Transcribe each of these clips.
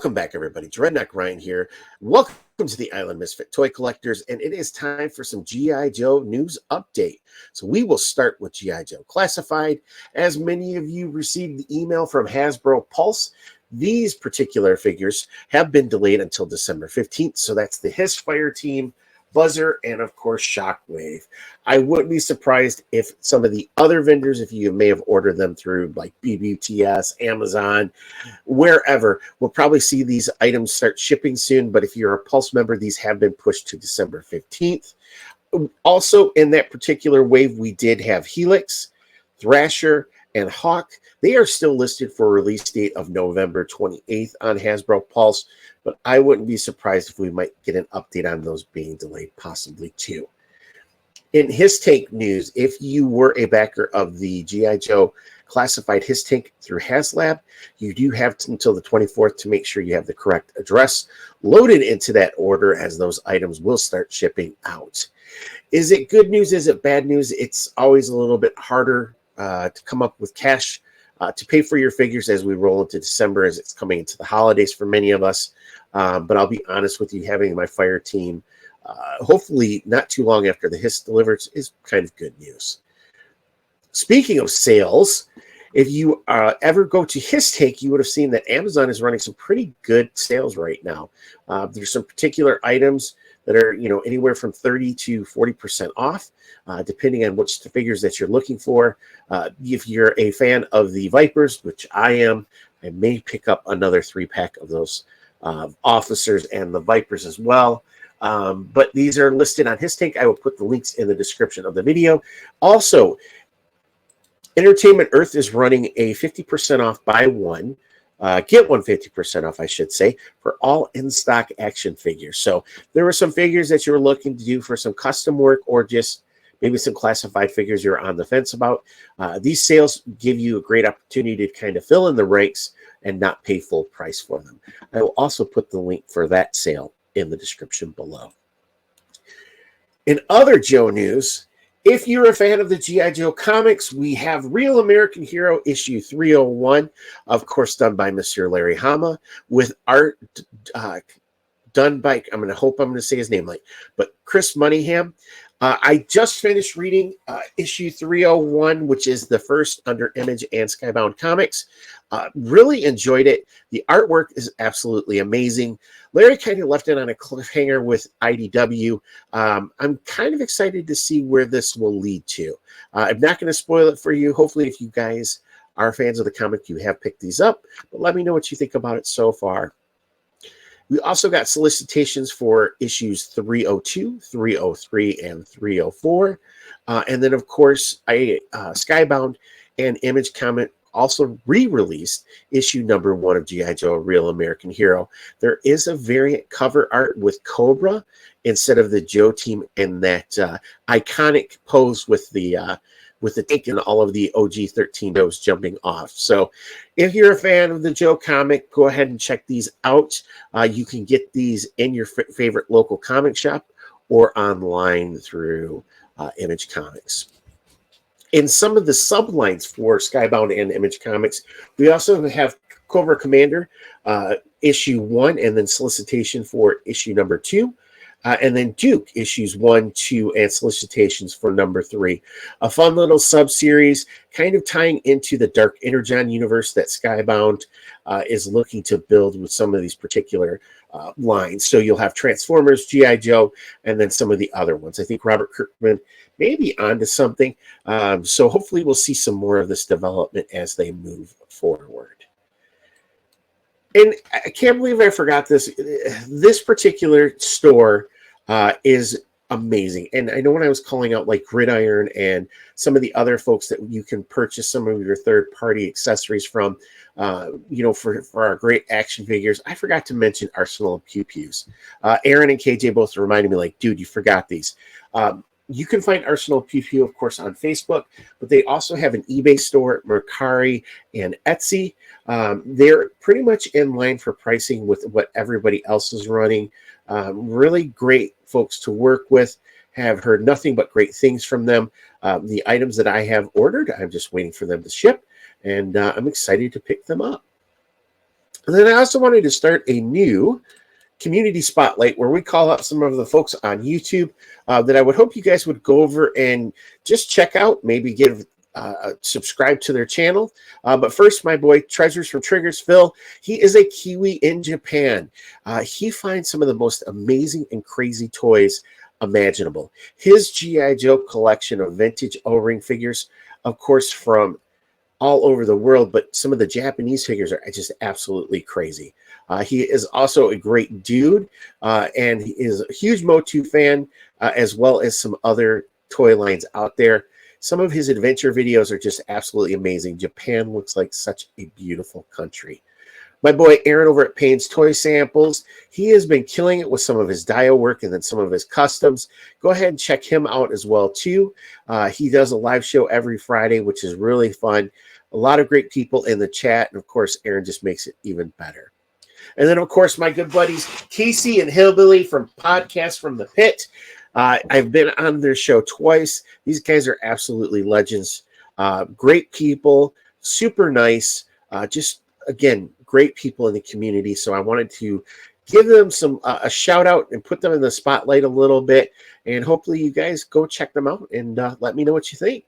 Welcome back, everybody. Dreadnought Ryan here. Welcome to the Island Misfit Toy Collectors, and it is time for some G.I. Joe news update. So we will start with G.I. Joe Classified. As many of you received the email from Hasbro Pulse, these particular figures have been delayed until December 15th. So that's the Hiss Fire Team, Buzzer, and of course Shockwave. I wouldn't be surprised if some of the other vendors, if you may have ordered them through like BBTS, Amazon, wherever, we'll probably see these items start shipping soon. But if you're a Pulse member, these have been pushed to December 15th. Also in that particular wave, we did have Helix, Thrasher, and Hawk. They are still listed for a release date of November 28th on Hasbro Pulse, but I wouldn't be surprised if we might get an update on those being delayed, possibly too. In His Tank news, if you were a backer of the G.I. Joe Classified His Tank through HasLab, you do have until the 24th to make sure you have the correct address loaded into that order, as those items will start shipping out. Is it good news? Is it bad news? It's always a little bit harder to come up with cash to pay for your figures as we roll into December, as it's coming into the holidays for many of us. But I'll be honest with you, having my fire team hopefully not too long after the Hiss delivers is kind of good news. Speaking of sales, if you ever go to His Tank, you would have seen that Amazon is running some pretty good sales right now. There's some particular items that are, anywhere from 30 to 40% off, depending on which figures that you're looking for. If you're a fan of the Vipers, which I am, I may pick up another 3-pack of those officers and the Vipers as well. But these are listed on His Tank. I will put the links in the description of the video. Also, Entertainment Earth is running a 50% off buy one. Get one 50% off, I should say, for all in-stock action figures. So there were some figures that you were looking to do for some custom work, or just maybe some classified figures you're on the fence about. These sales give you a great opportunity to kind of fill in the ranks and not pay full price for them. I will also put the link for that sale in the description below. In other Joe news, if you're a fan of the G.I. Joe comics, we have Real American Hero issue 301, of course, done by Mr. Larry Hama, with art done by, I'm going to say his name right, but Chris Moneyham. I just finished reading issue 301, which is the first under Image and Skybound comics. Really enjoyed it. The artwork is absolutely amazing. Larry kind of left it on a cliffhanger with IDW. I'm kind of excited to see where this will lead to. I'm not going to spoil it for you. Hopefully, if you guys are fans of the comic, you have picked these up. But let me know what you think about it so far. We also got solicitations for issues 302, 303, and 304. And then, of course, Skybound and Image Comic also re-released issue number 1 of G.I. Joe Real American Hero. There is a variant cover art with Cobra instead of the Joe team in that iconic pose with the tank and all of the OG 13 Joes jumping off. So if you're a fan of the Joe comic, go ahead and check these out. You can get these in your favorite local comic shop or online through Image Comics. In some of the sublines for Skybound and Image Comics, we also have Cobra Commander issue 1, and then solicitation for issue number 2. And then Duke issues 1, 2, and solicitations for number 3. A fun little sub-series kind of tying into the Dark Energon universe that Skybound is looking to build with some of these particular lines. So you'll have Transformers, G.I. Joe, and then some of the other ones. I think Robert Kirkman may be onto something. So hopefully we'll see some more of this development as they move forward. And I can't believe I forgot this. This particular store is amazing. And I know when I was calling out like Gridiron and some of the other folks that you can purchase some of your third-party accessories from, for our great action figures, I forgot to mention Arsenal of Pew Pews. Aaron and KJ both reminded me, like, dude, you forgot these. You can find Arsenal Pew Pew, of course, on Facebook, but they also have an eBay store, Mercari, and Etsy. They're pretty much in line for pricing with what everybody else is running. Really great folks to work with. Have heard nothing but great things from them. The items that I have ordered, I'm just waiting for them to ship, and I'm excited to pick them up. And then I also wanted to start a new community spotlight where we call out some of the folks on YouTube that I would hope you guys would go over and just check out, maybe give subscribe to their channel. But first, my boy Treasures from Triggers, Phil, he is a Kiwi in Japan. He finds some of the most amazing and crazy toys imaginable. His G.I. Joe collection of vintage O-ring figures, of course, from all over the world, but some of the Japanese figures are just absolutely crazy. He is also a great dude, and he is a huge Motu fan, as well as some other toy lines out there. Some of his adventure videos are just absolutely amazing. Japan looks like such a beautiful country. My boy Aaron over at Payne's Toy Samples, he has been killing it with some of his Dio work and then some of his customs. Go ahead and check him out as well, too. He does a live show every Friday, which is really fun. A lot of great people in the chat, and of course, Aaron just makes it even better. And then, of course, my good buddies Casey and Hillbilly from Podcast from the Pit. I've been on their show twice. These guys are absolutely legends. Great people, super nice. Just, again, great people in the community. So I wanted to give them a shout out and put them in the spotlight a little bit. And hopefully you guys go check them out and let me know what you think.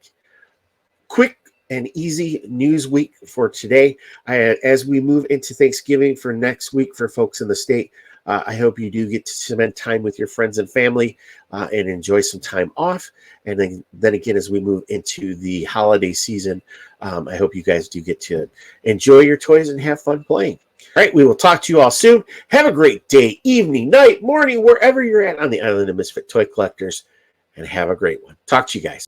Quick and easy news week for today. As we move into Thanksgiving for next week for folks in the state, I hope you do get to spend time with your friends and family and enjoy some time off. And then again, as we move into the holiday season, I hope you guys do get to enjoy your toys and have fun playing. All right, we will talk to you all soon. Have a great day, evening, night, morning, wherever you're at on the Island of Misfit Toy Collectors, and have a great one. Talk to you guys.